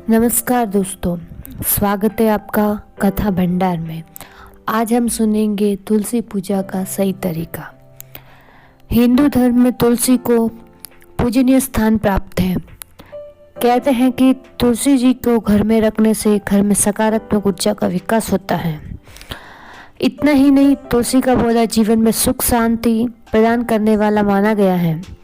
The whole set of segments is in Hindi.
नमस्कार दोस्तों, स्वागत है आपका कथा भंडार में। आज हम सुनेंगे तुलसी पूजा का सही तरीका। हिंदू धर्म में तुलसी को पूजनीय स्थान प्राप्त है। कहते हैं कि तुलसी जी को घर में रखने से घर में सकारात्मक ऊर्जा का विकास होता है। इतना ही नहीं, तुलसी का पौधा जीवन में सुख शांति प्रदान करने वाला माना गया है।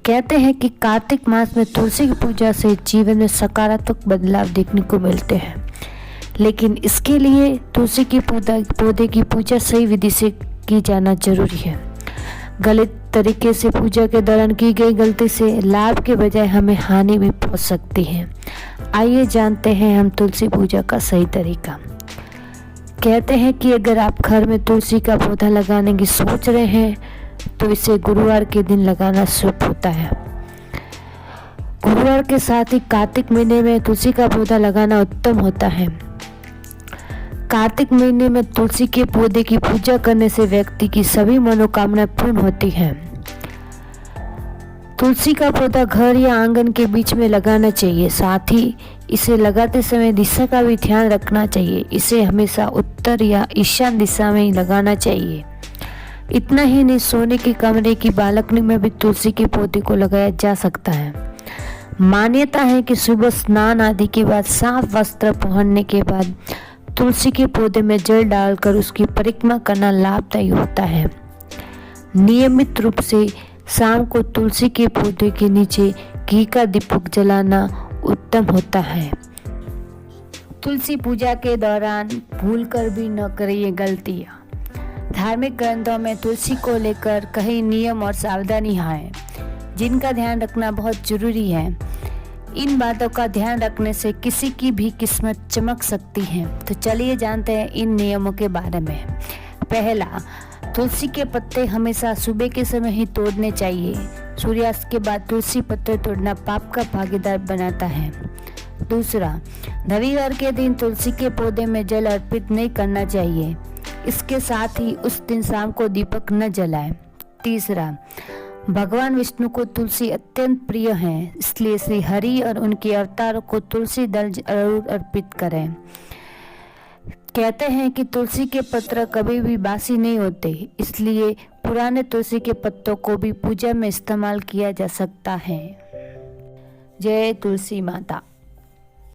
कहते हैं कि कार्तिक मास में तुलसी की पूजा से जीवन में सकारात्मक बदलाव देखने को मिलते हैं, लेकिन इसके लिए तुलसी के पौधे की पूजा सही विधि से की जाना जरूरी है। गलत तरीके से पूजा के दौरान की गई गलती से लाभ के बजाय हमें हानि भी पहुंच सकती है। आइए जानते हैं हम तुलसी पूजा का सही तरीका। कहते हैं कि अगर आप घर में तुलसी का पौधा लगाने की सोच रहे हैं तो इसे गुरुवार के दिन लगाना शुभ होता है। गुरुवार के साथ ही कार्तिक महीने में तुलसी का पौधा लगाना उत्तम होता है। कार्तिक महीने में तुलसी के पौधे की पूजा करने से व्यक्ति की सभी मनोकामनाएं पूर्ण होती हैं। तुलसी का पौधा घर या आंगन के बीच में लगाना चाहिए। साथ ही इसे लगाते समय दिशा का भी ध्यान रखना चाहिए। इसे हमेशा उत्तर या ईशान दिशा में ही लगाना चाहिए। इतना ही नहीं, सोने के कमरे की बालकनी में भी तुलसी के पौधे को लगाया जा सकता है। मान्यता है कि सुबह स्नान आदि के बाद साफ वस्त्र पहनने के बाद तुलसी के पौधे में जल डालकर उसकी परिक्रमा करना लाभदायी होता है। नियमित रूप से शाम को तुलसी के पौधे के नीचे घी का दीपक जलाना उत्तम होता है। तुलसी पूजा के दौरान भूलकर भी न करें ये गलतियाँ। धार्मिक ग्रंथों में तुलसी को लेकर कई नियम और सावधानियां हैं, जिनका ध्यान रखना बहुत जरूरी है। इन बातों का ध्यान रखने से किसी की भी किस्मत चमक सकती है। तो चलिए जानते हैं इन नियमों के बारे में। पहला, तुलसी के पत्ते हमेशा सुबह के समय ही तोड़ने चाहिए। सूर्यास्त के बाद तुलसी पत्ते तोड़ना पाप का भागीदार बनाता है। दूसरा, रविवार के दिन तुलसी के पौधे में जल अर्पित नहीं करना चाहिए। इसके साथ ही उस दिन शाम को दीपक न जलाएं। तीसरा, भगवान विष्णु को तुलसी अत्यंत प्रिय है, इसलिए श्री हरि और उनके अवतारों को तुलसी दल जरूर अर्पित करें। कहते हैं कि तुलसी के पत्र कभी भी बासी नहीं होते, इसलिए पुराने तुलसी के पत्तों को भी पूजा में इस्तेमाल किया जा सकता है। जय तुलसी माता।